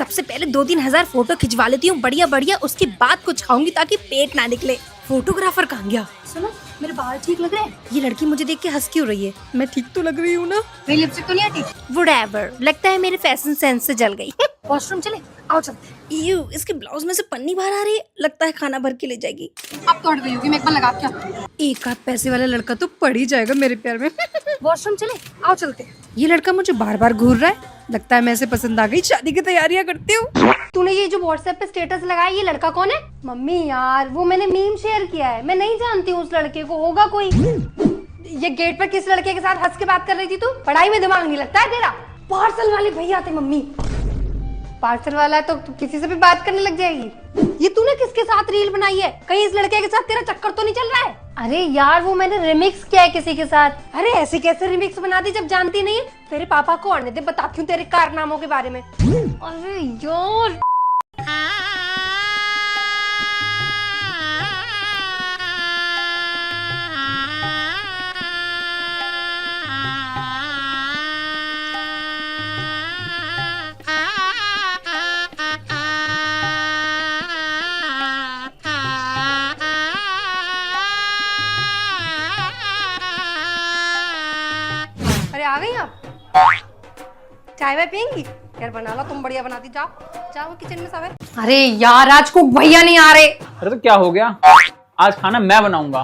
सबसे पहले 2-3 हज़ार फोटो खिंचवा लेती हूँ बढ़िया बढ़िया, उसके बाद कुछ खाऊंगी ताकि पेट ना निकले। फोटोग्राफर कहाँ गया? सुनो, मेरे बाल ठीक लग रहे हैं? ये लड़की मुझे देख के हंस क्यों रही है? मैं ठीक तो लग रही हूँ ना? मेरी लिपस्टिक तो नहीं हटी? व्हाटएवर, लगता है मेरे फैशन सेंस से जल गई। वॉशरूम चले? आओ चलते। इसके ब्लाउज में से पन्नी बाहर आ रही है, लगता है खाना भर के ले जाएगी। अब तो हट गई होगी, मेकअप लगा क्या? एक आध पैसे वाला लड़का तो पड़ ही जाएगा मेरे प्यार में। वॉशरूम चले? आओ चलते। ये लड़का मुझे बार बार घूर रहा है, लगता है मैं इसे पसंद आ गई, शादी की तैयारियां करती हूँ। तूने ये जो व्हाट्सएप पे स्टेटस लगाया, ये लड़का कौन है? मम्मी यार, वो मैंने मीम शेयर किया है, मैं नहीं जानती हूँ उस लड़के को, होगा कोई। ये गेट पर किस लड़के के साथ हंस के बात कर रही थी तू? पढ़ाई में दिमाग नहीं लगता है तेरा? पार्सल वाले भैया थे मम्मी। पार्सल वाला है तो किसी से भी बात करने लग जाएगी। ये तूने किसके साथ रील बनाई है? कहीं इस लड़के के साथ तेरा चक्कर तो नहीं चल रहा है? अरे यार, वो मैंने रिमिक्स किया है किसी के साथ। अरे ऐसे कैसे रिमिक्स बना दी जब जानती नहीं है? तेरे पापा को आने दे, बताती हूँ तेरे कारनामों के बारे में। अरे यार, आ गई आप? चाय वाय पियेंगी? यार बना लो, तुम बढ़िया बनाती। जाओ जाओ किचन में सब है। अरे यार, आज कुक भैया नहीं आ रहे। अरे तो क्या हो गया, आज खाना मैं बनाऊंगा।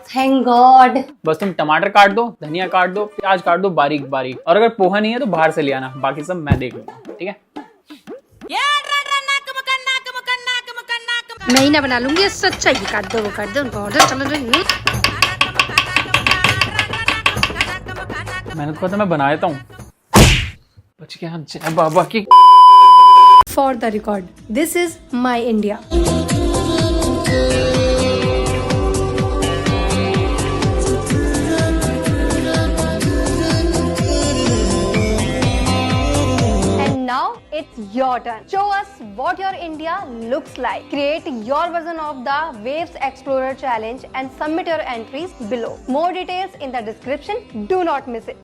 Thank God. बस तुम टमाटर काट दो, धनिया काट दो, प्याज काट दो बारीक बारीक, और अगर पोहा नहीं है तो बाहर से ले आना, बाकी सब मैं देख लूंगा, ठीक है? मैं ही ना बना लूंगी, इससे अच्छा ये काट दो, वो काट दो, चलो। मैंने तो पता मैं बना देता हूँ। बच गया, जय बाबा की। For the record, this is my India. It's your turn. Show us what your India looks like. Create your version of the Waves Explorer Challenge and submit your entries below. More details in the description. Do not miss it.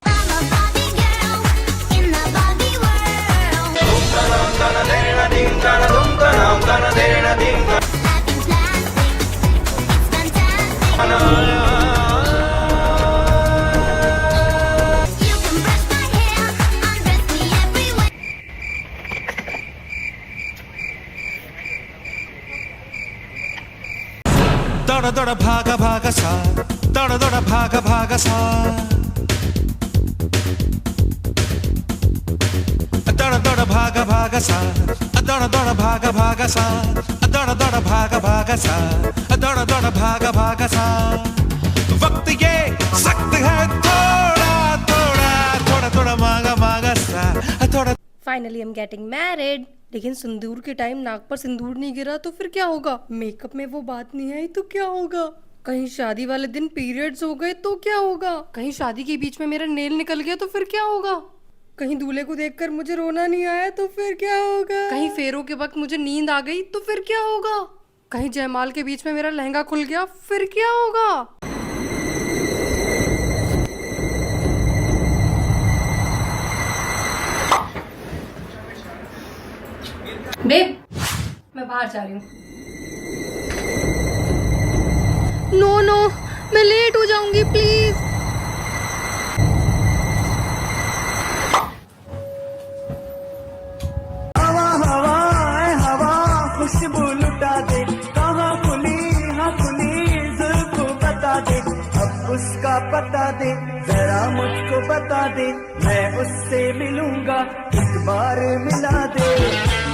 दौड़ दौड़ भागा भागा सा, दौड़ दौड़ भागा भागा सा, दौड़ दौड़ भागा भागा सा, दौड़ दौड़ भागा भागा सा, दौड़ दौड़ भागा भागा सा, दौड़ दौड़ भागा भागा सा। वक्त ये सख्त है, थोड़ा थोड़ा थोड़ा थोड़ा मांगा मांगा सा, थोड़ा। Finally I am getting married. लेकिन सिंदूर के टाइम नाक पर सिंदूर नहीं गिरा तो फिर क्या होगा? मेकअप में वो बात नहीं आई तो क्या होगा? कहीं शादी वाले दिन पीरियड्स हो गए तो क्या होगा? कहीं शादी के बीच में मेरा नेल निकल गया तो फिर क्या होगा? कहीं दूल्हे को देखकर मुझे रोना नहीं आया तो फिर क्या होगा? कहीं फेरों के वक्त मुझे नींद आ गई तो फिर क्या होगा? कहीं जयमाल के बीच में मेरा लहंगा खुल गया फिर क्या होगा? बेब, मैं बाहर जा रही हूँ। नो, मैं लेट हो जाऊंगी, प्लीज। हवा हवा हवा खुशबू लुटा दे, कहाँ खुली हाँ खुली जुल्फों बता दे, अब उसका पता दे, जरा मुझको बता दे, मैं उससे मिलूंगा, एक बार मिला दे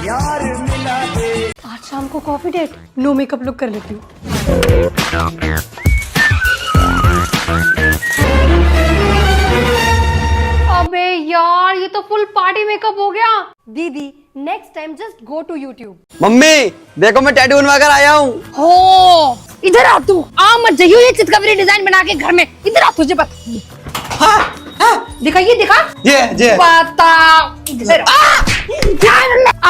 यार, मिला दे। आज शाम को coffee date, no makeup look कर लेती हूँ। अबे यार, ये तो फुल पार्टी मेकअप हो गया। दीदी, next time just go to YouTube। मम्मी देखो मैं टैटू बनवा कर आया हूँ। हो, इधर आ तू, आ मत जाइयो ये चितकबरी डिजाइन बना के घर में। इधर आ, तुझे पता। हाँ, दिखाइए, दिखा। ये पता। इधर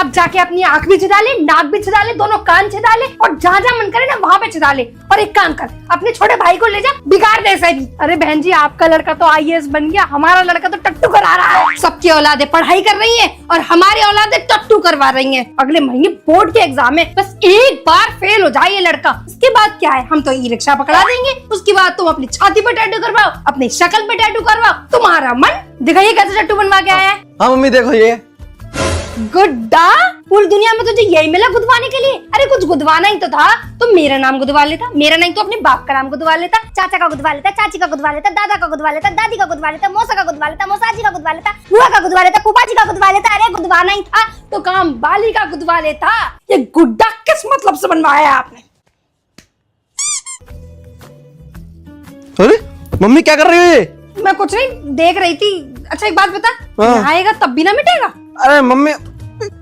अब जाके अपनी आंख भी छिदा ले, नाक भी छिदा ले, दोनों कान छिदा ले और जहाँ जहाँ मन करे ना वहाँ पे छिदा ले। और एक काम कर, अपने छोटे भाई को ले जा, बिगाड़ दे इसे भी। अरे बहन जी, आपका लड़का तो IAS बन गया, हमारा लड़का तो टट्टू करा रहा है। सबकी औलादे पढ़ाई कर रही है और हमारी औलादे टट्टू करवा रही है। अगले महीने बोर्ड के एग्जाम है, बस एक बार फेल हो जाए ये लड़का, उसके बाद क्या है, हम तो ई-रिक्शा पकड़ा देंगे। उसके बाद तुम अपनी छाती पे टैटू करवाओ, अपनी शक्ल पे टैटू करवाओ, तुम्हारा मन। दिखाइए कैसे टैटू बनवा के आया है। हाँ मम्मी देखो ये। गुड्डा, पूरी दुनिया में तुझे यही मिला गुदवाने के लिए? अरे कुछ गुदवाना ही तो था, तो मेरा नाम गुदवा लेता, मेरा नहीं तो अपने बाप का नाम गुदवा लेता, चाचा का गुदवा लेता, चाची का गुदवा लेता, दादा का गुदवा लेता, दादी का गुदवा लेता, मौसा का गुदवा लेता, मौसाजी का गुदवा लेता, बुआ का गुदवा लेता, फूफाजी का गुदवा लेता। अरे गुदवाना ही था तो काम बाली का गुदवा लेता। ये गुड्डा किस मतलब से बनवाया आपने? अरे मम्मी क्या कर रही हो ये? मैं कुछ नहीं देख रही थी। अच्छा एक बात बता, हाँ। नहाएगा तब भी ना मिटेगा? अरे मम्मी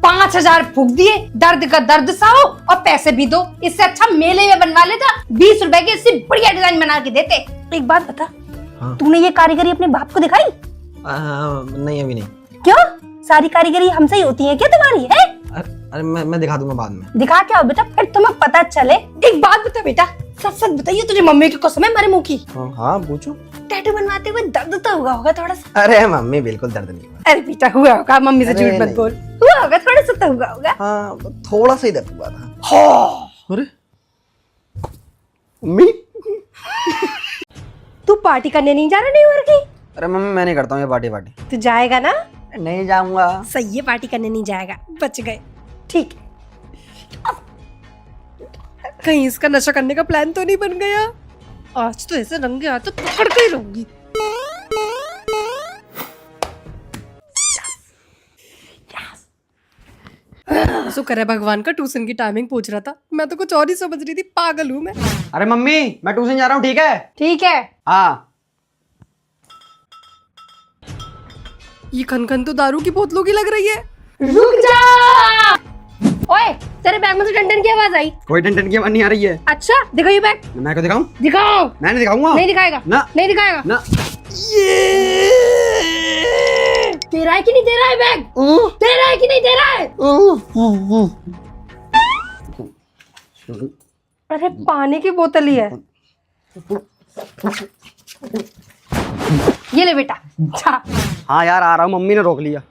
5,000 फूक दिए, दर्द का दर्द सहो और पैसे भी दो। इससे अच्छा मेले में बनवा लेता, 20 रुपए की इससे बढ़िया डिजाइन बना के देते। एक बात बता, हाँ। तूने ये कारीगरी अपने बाप को दिखाई? नहीं अभी नहीं। क्यों? सारी कारीगरी हमसे ही होती है क्या तुम्हारी है? अरे मैं दिखा दूंगा बाद में। दिखा क्या हो बेटा, फिर तुम्हें पता चले। एक बात बता बेटा, सच सच बताइए, तुझे मम्मी की कसम है मेरे मुंह की? हाँ पूछो। टैटू बनवाते हुए दर्द तो हुआ होगा थोड़ा सा? अरे मम्मी बिल्कुल दर्द नहीं हुआ। अरे बेटा हुआ होगा, मम्मी से अरे झूठ मत नहीं। बोल। हुआ होगा थोड़ा सा तो हुआ होगा। हाँ थोड़ा सा ही दर्द हुआ था। हाँ। अरे मम्मी तू पार्टी करने नहीं जा रहा न्यू ईयर की? अरे मम्मी मैं नहीं करता हूँ ये पार्टी वार्टी। तू जाएगा ना? नहीं जाऊंगा। सही है, पार्टी करने नहीं जाएगा, बच गए। ठीक है। कहीं इसका नशा करने का प्लान तो नहीं बन गया? आज तो ऐसे रंगे हाथ तो पकड़ के ही रहूंगी। शुक्र है भगवान का ट्यूशन की टाइमिंग पूछ रहा था, मैं तो कुछ और ही समझ रही थी, पागल हूँ मैं। अरे मम्मी मैं ट्यूशन जा रहा हूँ, ठीक है? ठीक है। हाँ। ये खनखन तो दारू की बोतलों की लग रही है। रुक जा। ओए, तेरे बैग में से टन की आवाज आई। कोई टेंशन की आवाज नहीं आ रही है। अच्छा दिखाओ ये बैग। मैं को दिखाऊं? दिखाओ। मैं नहीं दिखाऊंगा। नहीं दिखाएगा ना। नहीं दिखाएगा ना। तेरा है कि नहीं तेरा है बैग? तेरा है कि नहीं तेरा है? अरे पानी की बोतल ही है। ये ले बेटा, जा। हाँ यार आ रहा हूँ, मम्मी ने रोक लिया।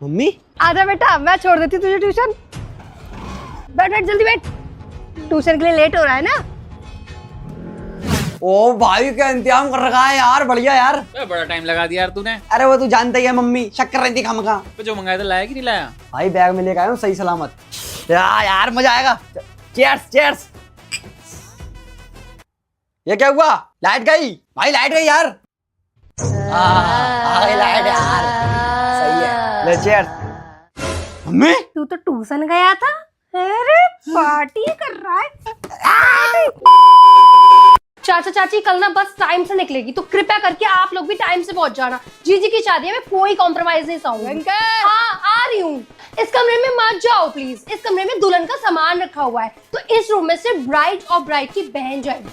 मम्मी आजा बेटा, मैं छोड़ देती तुझे ट्यूशन। बैठ बैठ जल्दी बैठ, ट्यूशन के लिए लेट हो रहा है ना। ओ भाई क्या इंतजाम कर रखा है यार, बढ़िया यार। बड़ा टाइम लगा दिया यार तूने। अरे वो तू जानता ही है मम्मी शक्कर रही थी खामखा। तो जो मंगाया था लाया कि नहीं लाया? भाई बैग में लेकर आया हूँ सही सलामत। यार मजा आएगा। Cheers cheers. ये क्या हुआ? लाइट गई भाई, लाइट गई यार। आ गई लाइट यार, सही है। ले चीयर्स। मम्मी तू तो ट्यूशन गया था, अरे पार्टी कर रहा है। चाचा चाची कल ना बस टाइम से निकलेगी, तो कृपया करके आप लोग भी टाइम से पहुंच जाना। जीजी की शादी है, मैं कोई कॉम्प्रोमाइज नहीं चाहूंगी। हाँ आ रही हूँ। इस कमरे में मत जाओ प्लीज, इस कमरे में दुल्हन का सामान रखा हुआ है, तो इस रूम में सिर्फ ब्राइड और ब्राइड की बहन जाएगी।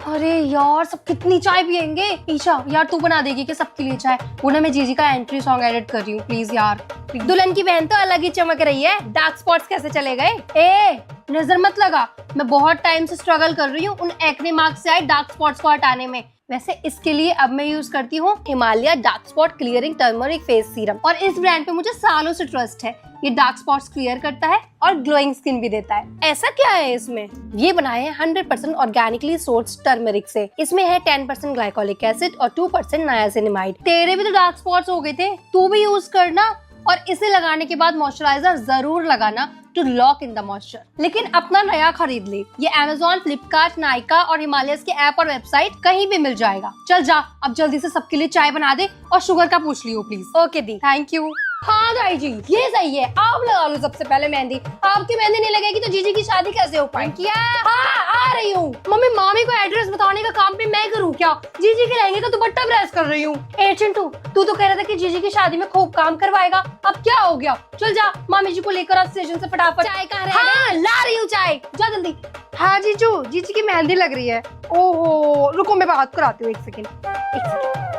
अरे यार सब कितनी चाय पियेंगे? ईशा यार तू बना देगी कि सबके लिए चाय? वो ना मैं जीजी का एंट्री सॉन्ग एडिट कर रही हूँ, प्लीज यार। दुल्हन की बहन तो अलग ही चमक रही है, डार्क स्पॉट्स कैसे चले गए? ए नजर मत लगा, मैं बहुत टाइम से स्ट्रगल कर रही हूँ उन एक्ने मार्क्स से आए डार्क स्पॉट्स को हटाने में। वैसे इसके लिए अब मैं यूज करती हूँ Himalaya dark spot clearing turmeric face serum, और इस ब्रांड पे मुझे सालों से ट्रस्ट है। ये डार्क स्पॉट्स क्लियर करता है और ग्लोइंग स्किन भी देता है। ऐसा क्या है इसमें? ये बनाए हैं 100% ऑर्गेनिकली सोर्स्ड टर्मरिक से। इसमें है 10% ग्लाइकोलिक एसिड और 2% नायासिनामाइड। तेरे भी तो डार्क स्पॉट्स हो गए थे, तू भी यूज करना। और इसे लगाने के बाद मॉइस्चराइजर जरूर लगाना to lock in the moisture. लेकिन अपना नया खरीद ले, ये Amazon, फ्लिपकार्ट, नायका और हिमालय के ऐप और वेबसाइट कहीं भी मिल जाएगा। चल जा अब जल्दी से सबके लिए चाय बना दे और शुगर का पूछ लियो प्लीज। ओके दी, थैंक यू। हाँ दाई जी ये सही है, आप लगा लो सबसे पहले मेहंदी। आपकी मेहंदी नहीं लगेगी तो जीजी की शादी कैसे हो पाएगी? हाँ आ रही हूँ। मम्मी मामी को एड्रेस बताने का काम भी मैं करूँ क्या? जीजी के लहंगे का दुपट्टा प्रेस कर रही हूँ। ए चिंटू तू तो कह रहा था कि जीजी की शादी में खूब काम करवाएगा, अब क्या हो गया? चल जा मामी जी को लेकर आज स्टेशन से फटाफट। चाय कहाँ रह गई? हाँ ला रही हूँ चाय, जा जल्दी। हाँ जीजू, जीजी की मेहंदी लग रही है। ओहो रुको मैं बात कराती हूँ, एक सेकंड।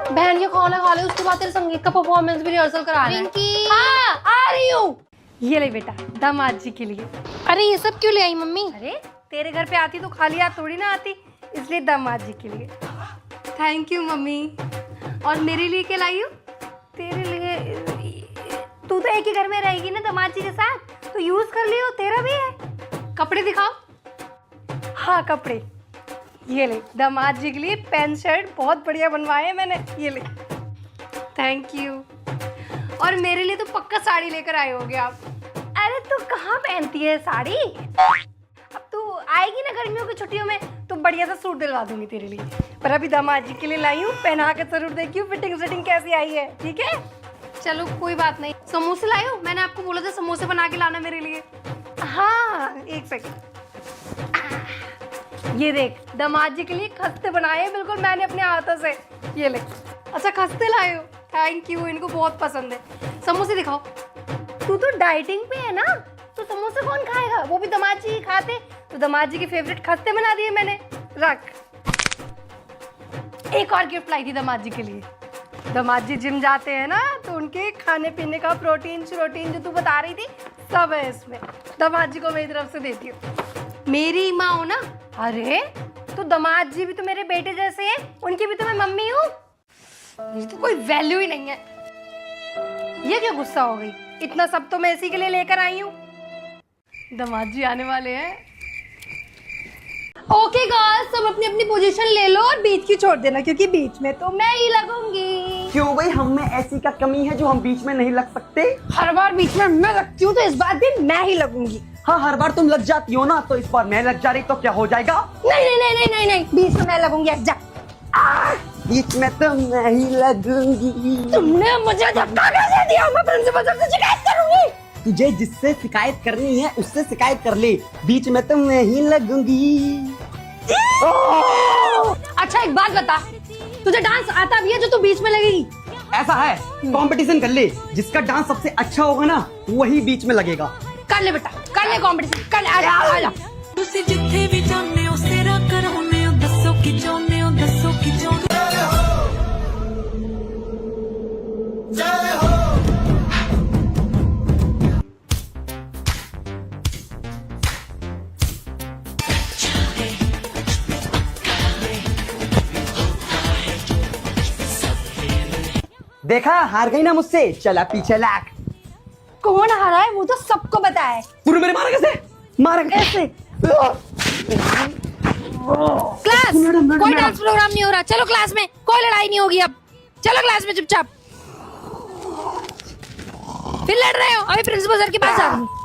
बहन ये खाना खा ले, उसके बाद तेरे संगीत का परफॉर्मेंस भी रिहर्सल कराना है। हाँ आ रही ये ले बेटा, दामाद जी के लिए। अरे ये सब क्यों ले आई मम्मी? अरे तेरे घर पे आती तो खाली हाथ थोड़ी ना आती, इसलिए दामाद जी के लिए। Thank you mummy. और मेरे लिए क्या लाई हो? तेरे लिए तू तो एक ही घर में रहेगी ना दामाद जी के साथ, तो यूज कर लियो, तेरा भी है। कपड़े दिखाओ। हाँ कपड़े, ये ले दामाद जी के लिए पैंट शर्ट बहुत बढ़िया बनवाए हैं मैंने, ये ले। Thank you. और मेरे लिए तो पक्का साड़ी लेकर आए होगे आप। अरे तू कहाँ पहनती है साड़ी? अब तू आएगी ना गर्मियों की छुट्टियों में तो बढ़िया सा सूट दिलवा दूंगी तेरे लिए। पर अभी दामाद जी के लिए लाई हूँ, पहना के जरूर देखियो फिटिंग फिटिंग कैसी आई है, ठीक है? चलो कोई बात नहीं। समोसे लाए हो? मैंने आपको बोला था समोसे बना के लाना मेरे लिए। हाँ एक सेकंड, ये देख दामाद जी के लिए खस्ते बनाए हैं बिल्कुल मैंने अपने हाथों से, ये ले। अच्छा खस्ते लाए हो, थैंक यू, इनको बहुत पसंद है। समोसे दिखाओ। तू तो डाइटिंग पे है ना, तो समोसे कौन खाएगा? वो भी दामाद जी ही खाते, तो दामाद जी के फेवरेट खस्ते बना दिए मैंने। रख। एक और गिफ्ट लाई थी दामाद जी के लिए। दामाद जी जिम जाते हैं ना, तो उनके खाने पीने का प्रोटीन जो तू बता रही थी सब है इसमें। दामाद जी को मेरी तरफ से देती हूँ। मेरी माँ हो ना? अरे तो दामाद जी भी तो मेरे बेटे जैसे हैं, उनकी भी तो मैं मम्मी हूँ। ये तो कोई वैल्यू ही नहीं है। ये क्या गुस्सा हो गई? इतना सब तो मैं इसी के लिए लेकर आई हूँ। दामाद जी आने वाले हैं। ओके गर्ल्स, सब अपनी अपनी पोजीशन ले लो और बीच की छोड़ देना, क्योंकि बीच में तो मैं ही लगूंगी। क्यों भाई, हम में ऐसी क्या कमी है जो हम बीच में नहीं लग सकते? हर बार बीच में मैं लगती हूँ, तो इस बार भी मैं ही लगूंगी। हाँ हर बार तुम लग जाती हो ना, तो इस बार मैं लग जा रही तो क्या हो जाएगा? नहीं नहीं नहीं नहीं नहीं नहीं, बीच में मैं लगूंगी। जा। बीच में तो मैं ही लगूंगी। तुमने मुझे धक्का कैसे दिया? मैं प्रिंसिपल सर से शिकायत करूंगी। तुझे जिससे शिकायत करनी है उससे शिकायत कर ले, बीच में तो मैं ही लगूंगी। अच्छा एक बात बता, तुझे डांस आता भी है जो तू बीच में लगेगी? ऐसा है, कंपटीशन कर ले, जिसका डांस सबसे अच्छा होगा ना वही बीच में लगेगा। कर ले बेटा, कर ले कंपटीशन, कर ले। आजा। ਤੁਸੀਂ ਜਿੱਥੇ ਵੀ ਜਾਂਦੇ ਹੋ ਸੇਰਾ ਕਰਾਉਂਦੇ ਹੋ, ਦੱਸੋ ਕੀ ਚਾਹੁੰਦੇ ਹੋ, ਦੱਸੋ ਕੀ ਚਾਹੁੰਦੇ देखा, हार गई ना मुझसे, चला पीछे लाख। कौन हारा है वो तो सबको पता है। तूने मेरे मारा कैसे? मारा ऐसे। क्लास, कोई डांस प्रोग्राम नहीं हो रहा, चलो क्लास में। कोई लड़ाई नहीं होगी अब, चलो क्लास में चुपचाप। फिर लड़ रहे हो, अभी प्रिंसिपल सर के पास जा रही हूँ।